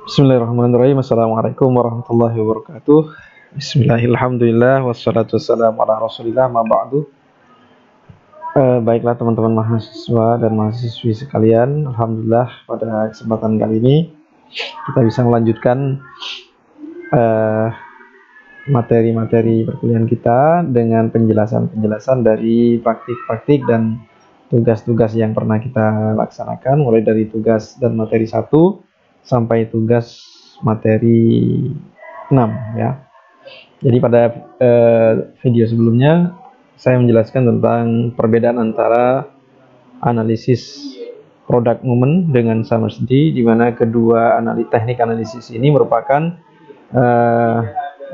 Bismillahirrahmanirrahim. Assalamualaikum warahmatullahi wabarakatuh. Bismillahirrahmanirrahim. Wassalatu wassalamu ala rasulillah ma ba'du. Baiklah teman-teman mahasiswa dan mahasiswi sekalian, alhamdulillah pada kesempatan kali ini kita bisa melanjutkan materi-materi perkuliahan kita dengan penjelasan-penjelasan dari praktik-praktik dan tugas-tugas yang pernah kita laksanakan, mulai dari tugas dan materi 1 sampai tugas materi 6 ya. Jadi pada video sebelumnya saya menjelaskan tentang perbedaan antara analisis product movement dengan Summersby, di mana kedua teknik analisis ini merupakan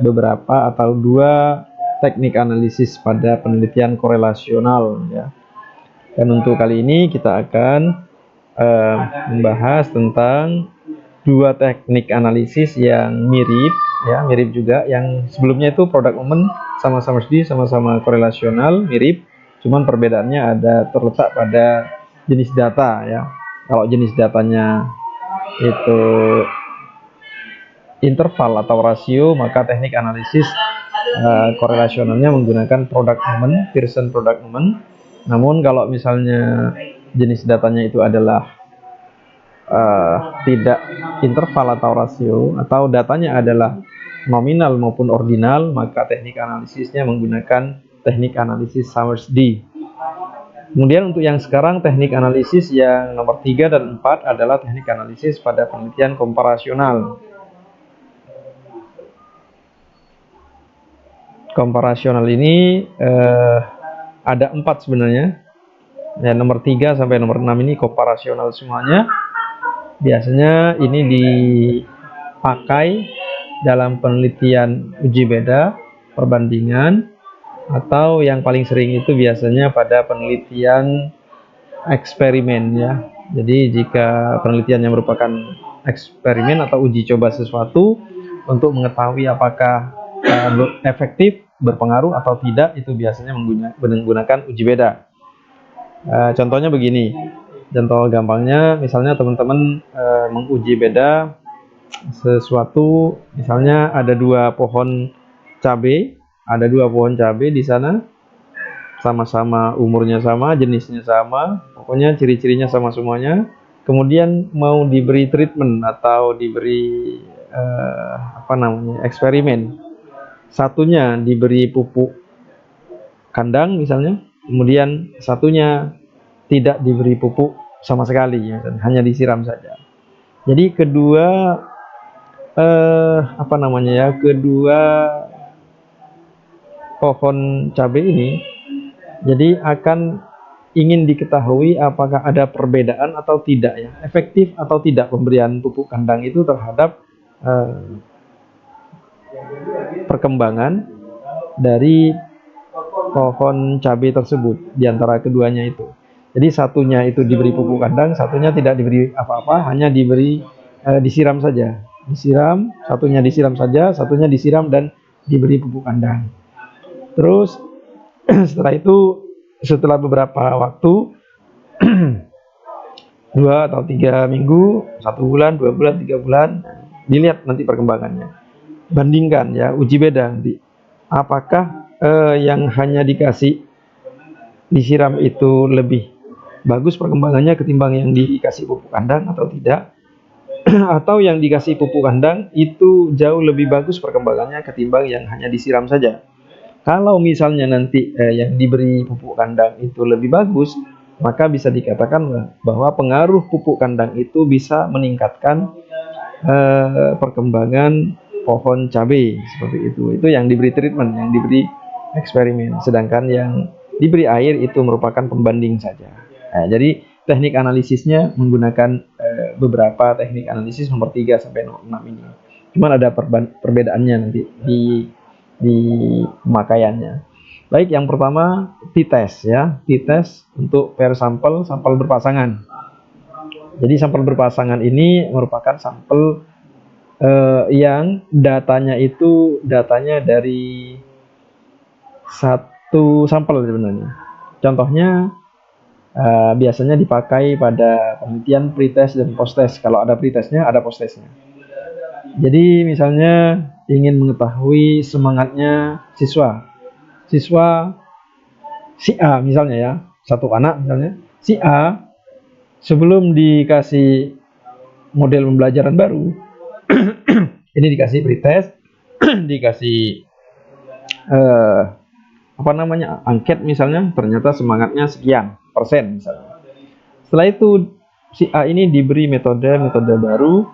beberapa atau dua teknik analisis pada penelitian korelasional ya. Dan untuk kali ini kita akan membahas tentang dua teknik analisis yang mirip juga. Yang sebelumnya itu product movement sama Summersby, sama-sama korelasional, mirip, cuman perbedaannya terletak pada jenis data ya. Kalau jenis datanya itu interval atau rasio, maka teknik analisis korelasionalnya menggunakan product movement, Pearson product movement. Namun kalau misalnya jenis datanya itu adalah tidak interval atau rasio, atau datanya adalah nominal maupun ordinal, maka teknik analisisnya menggunakan teknik analisis Summersby. Kemudian untuk yang sekarang, teknik analisis yang nomor 3 dan 4 adalah teknik analisis pada penelitian komparasional. Komparasional ini ada 4 sebenarnya. Ya, nomor 3 sampai nomor 6 ini komparasional semuanya. Biasanya ini dipakai dalam penelitian uji beda, perbandingan, atau yang paling sering itu biasanya pada penelitian eksperimen ya. Jadi jika penelitiannya merupakan eksperimen atau uji coba sesuatu untuk mengetahui apakah efektif, berpengaruh atau tidak, itu biasanya menggunakan uji beda. Contohnya begini. Contoh gampangnya, misalnya teman-teman menguji beda sesuatu, misalnya ada dua pohon cabai di sana, sama-sama umurnya sama, jenisnya sama, pokoknya ciri-cirinya sama semuanya. Kemudian mau diberi treatment atau diberi eksperimen. Satunya diberi pupuk kandang misalnya, kemudian satunya tidak diberi pupuk sama sekali ya, dan hanya disiram saja. Jadi kedua kedua pohon cabai ini jadi akan ingin diketahui apakah ada perbedaan atau tidak ya, efektif atau tidak pemberian pupuk kandang itu terhadap perkembangan dari pohon cabai tersebut di antara keduanya itu. Jadi satunya itu diberi pupuk kandang, satunya tidak diberi apa-apa, hanya diberi disiram saja. Satunya disiram saja, satunya disiram dan diberi pupuk kandang. Terus setelah beberapa waktu 2 atau 3 minggu, 1 bulan, 2 bulan, 3 bulan, dilihat nanti perkembangannya. Bandingkan ya, uji beda nanti. Apakah yang hanya disiram itu lebih bagus perkembangannya ketimbang yang dikasih pupuk kandang atau tidak, atau yang dikasih pupuk kandang itu jauh lebih bagus perkembangannya ketimbang yang hanya disiram saja. Kalau misalnya nanti yang diberi pupuk kandang itu lebih bagus, maka bisa dikatakan bahwa pengaruh pupuk kandang itu bisa meningkatkan perkembangan pohon cabai seperti itu. Itu yang diberi treatment, yang diberi eksperimen. Sedangkan yang diberi air itu merupakan pembanding saja. Nah, jadi teknik analisisnya menggunakan beberapa teknik analisis nomor 3 sampai nomor 6 ini. Cuman ada perbedaannya nanti di pemakaiannya. Baik, yang pertama t-test ya. T-test untuk pair sampel berpasangan. Jadi sampel berpasangan ini merupakan sampel yang datanya dari satu sampel sebenarnya. Contohnya biasanya dipakai pada penelitian pretest dan posttest. Kalau ada pretestnya, ada posttestnya. Jadi misalnya ingin mengetahui semangatnya siswa si A misalnya ya, satu anak misalnya, si A sebelum dikasih model pembelajaran baru, ini dikasih pretest, dikasih angket misalnya, ternyata semangatnya sekian persen misalnya. Setelah itu si A ini diberi metode baru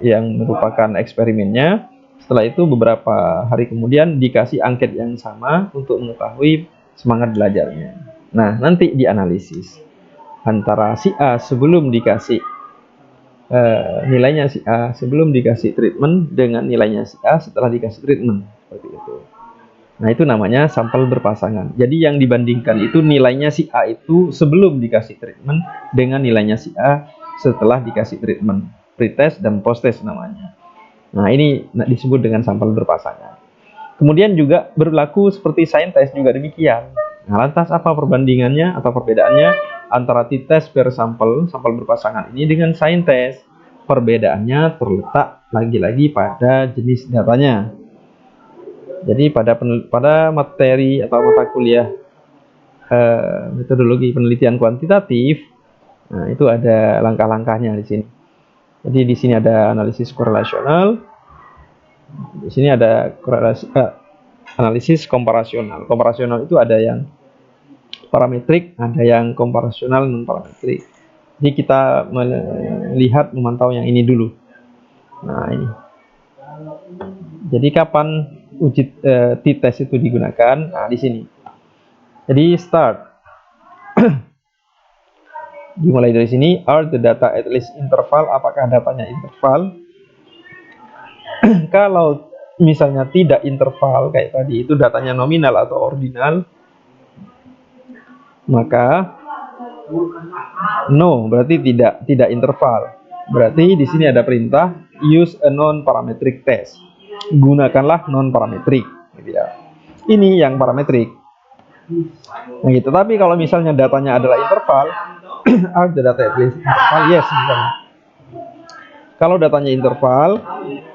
yang merupakan eksperimennya. Setelah itu beberapa hari kemudian dikasih angket yang sama untuk mengetahui semangat belajarnya. Nah, nanti dianalisis antara si A sebelum dikasih nilainya si A sebelum dikasih treatment dengan nilainya si A setelah dikasih treatment, seperti itu. Nah, itu namanya sampel berpasangan. Jadi yang dibandingkan itu nilainya si A itu sebelum dikasih treatment dengan nilainya si A setelah dikasih treatment. Pretest dan posttest namanya. Nah, ini disebut dengan sampel berpasangan. Kemudian juga berlaku seperti sign test juga demikian. Nah, lantas apa perbandingannya atau perbedaannya antara t-test per sampel berpasangan ini dengan sign test? Perbedaannya terletak lagi-lagi pada jenis datanya. Jadi pada materi atau mata kuliah metodologi penelitian kuantitatif, nah itu ada langkah-langkahnya di sini. Jadi di sini ada analisis korelasional, di sini ada analisis komparasional. Komparasional itu ada yang parametrik, ada yang komparasional non parametrik. Jadi kita melihat memantau yang ini dulu. Nah ini. Jadi kapan uji t-test itu digunakan? Nah di sini. Jadi start. Dimulai dari sini. Are the data at least interval? Apakah datanya interval? Kalau misalnya tidak interval kayak tadi itu datanya nominal atau ordinal, maka no, berarti tidak interval. Berarti di sini ada perintah use a non parametric test. Gunakanlah non parametrik, gitu ya. Ini yang parametrik. Nah, gitu. Tapi kalau misalnya datanya adalah interval, are the data at least interval? Yes, misalnya. Kalau datanya interval,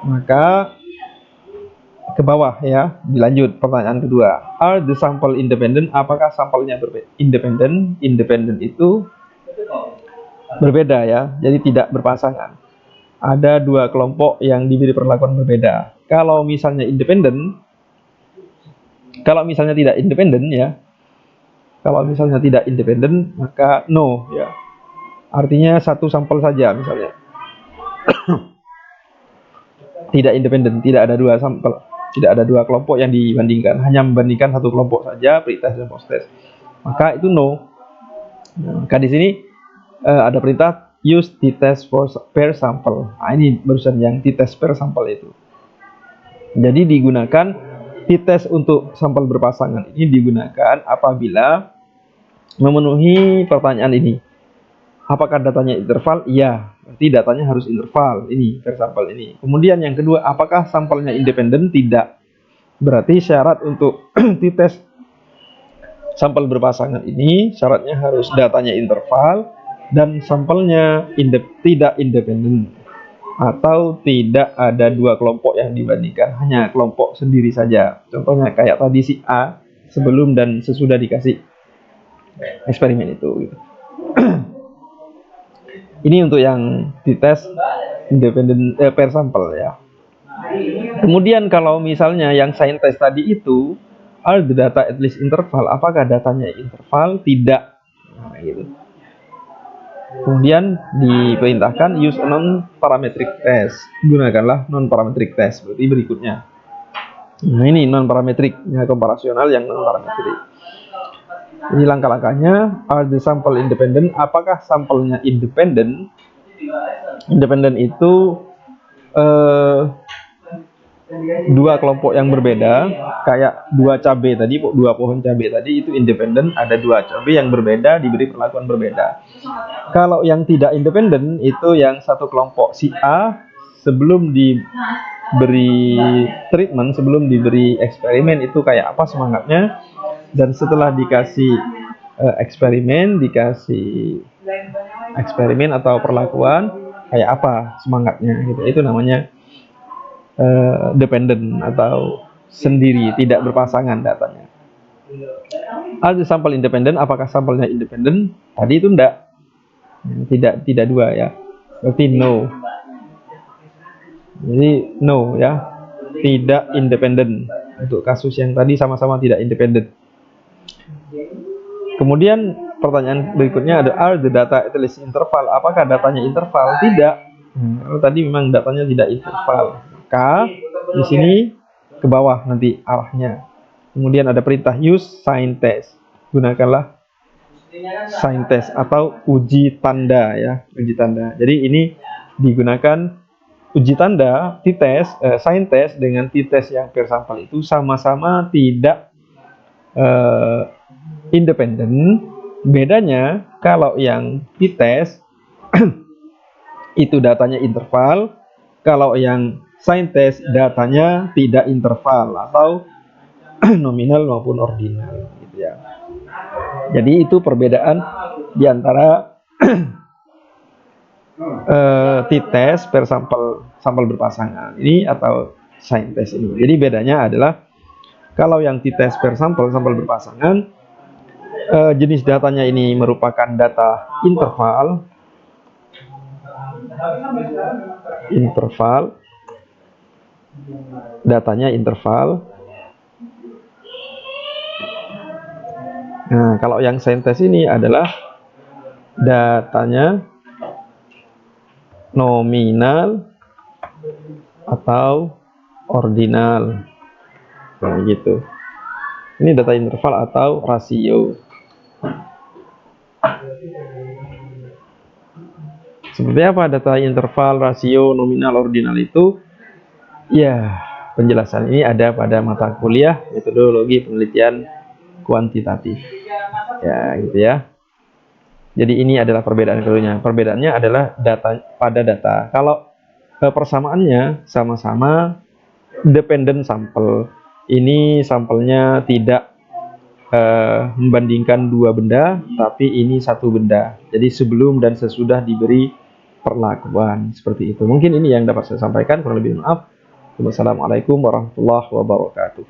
maka ke bawah ya, dilanjut pertanyaan kedua. Are the sample independent? Apakah sampelnya independen? Independen itu berbeda ya, jadi tidak berpasangan. Ada dua kelompok yang diberi perlakuan berbeda. Kalau misalnya independen, kalau misalnya tidak independen ya, kalau misalnya tidak independen maka no ya. Artinya satu sampel saja misalnya. Tidak independen, tidak ada dua sampel, tidak ada dua kelompok yang dibandingkan, hanya membandingkan satu kelompok saja, pretest dan posttest. Maka itu no. Nah, maka di sini ada perintah use t-test per sample. Nah, ini barusan yang t-test per sampel itu. Jadi digunakan t-test untuk sampel berpasangan ini digunakan apabila memenuhi pertanyaan ini. Apakah datanya interval? Iya, berarti datanya harus interval ini per sampel ini. Kemudian yang kedua, apakah sampelnya independen? Tidak. Berarti syarat untuk t-test sampel berpasangan ini syaratnya harus datanya interval dan sampelnya tidak independen atau tidak ada dua kelompok yang dibandingkan, hanya kelompok sendiri saja. Contohnya kayak tadi si A sebelum dan sesudah dikasih eksperimen itu gitu. Ini untuk yang dites independen per sampel ya. Kemudian kalau misalnya yang sign test tadi itu are the data at least interval, apakah datanya interval? Tidak. Nah, gitu. Kemudian diperintahkan use a non parametric test. Gunakanlah non parametric test. Berarti berikutnya. Nah, ini non parametric, ya, komparasional yang non parametric. Ini langkah-langkahnya. Are the sample independent? Apakah sampelnya independen? Independen itu dua kelompok yang berbeda, kayak dua cabai tadi, dua pohon cabai tadi itu independen. Ada dua cabai yang berbeda diberi perlakuan berbeda. Kalau yang tidak independen itu yang satu kelompok si A sebelum diberi treatment, sebelum diberi eksperimen itu kayak apa semangatnya, dan setelah dikasih eksperimen, dikasih eksperimen atau perlakuan kayak apa semangatnya gitu. Itu namanya dependent atau sendiri, tidak berpasangan datanya. Ada sampel independen, apakah sampelnya independen? Tadi itu enggak, tidak dua ya, berarti no. Jadi no ya, tidak independen. Untuk kasus yang tadi sama-sama tidak independen. Kemudian pertanyaan berikutnya ada, are the data at least interval? Apakah datanya interval? Tidak. Tadi memang datanya tidak interval. Maka di sini ke bawah nanti arahnya. Kemudian ada perintah use sign test. Gunakanlah sign test atau uji tanda ya, uji tanda. Jadi ini digunakan uji tanda t-test, sign test dengan t-test yang per sampel itu sama-sama tidak independen. Bedanya kalau yang t-test itu datanya interval, kalau yang sign test datanya tidak interval atau nominal maupun ordinal gitu ya. Jadi itu perbedaan di antara t-test per sampel berpasangan ini atau sign test ini. Jadi bedanya adalah kalau yang t-test per sampel berpasangan, jenis datanya ini merupakan data interval, datanya interval. Nah, kalau yang sign test ini adalah datanya nominal atau ordinal. Nah, gitu. Ini data interval atau rasio. Seperti apa data interval, rasio, nominal, ordinal itu? Ya, penjelasan ini ada pada mata kuliah metodologi penelitian kuantitatif. Ya, gitu ya. Jadi ini adalah perbedaan keduanya. Perbedaannya adalah data pada data. Kalau persamaannya sama-sama dependent sampel. Ini sampelnya tidak membandingkan dua benda, tapi ini satu benda. Jadi sebelum dan sesudah diberi perlakuan seperti itu. Mungkin ini yang dapat saya sampaikan. Kurang lebih maaf. Wassalamualaikum warahmatullahi wabarakatuh.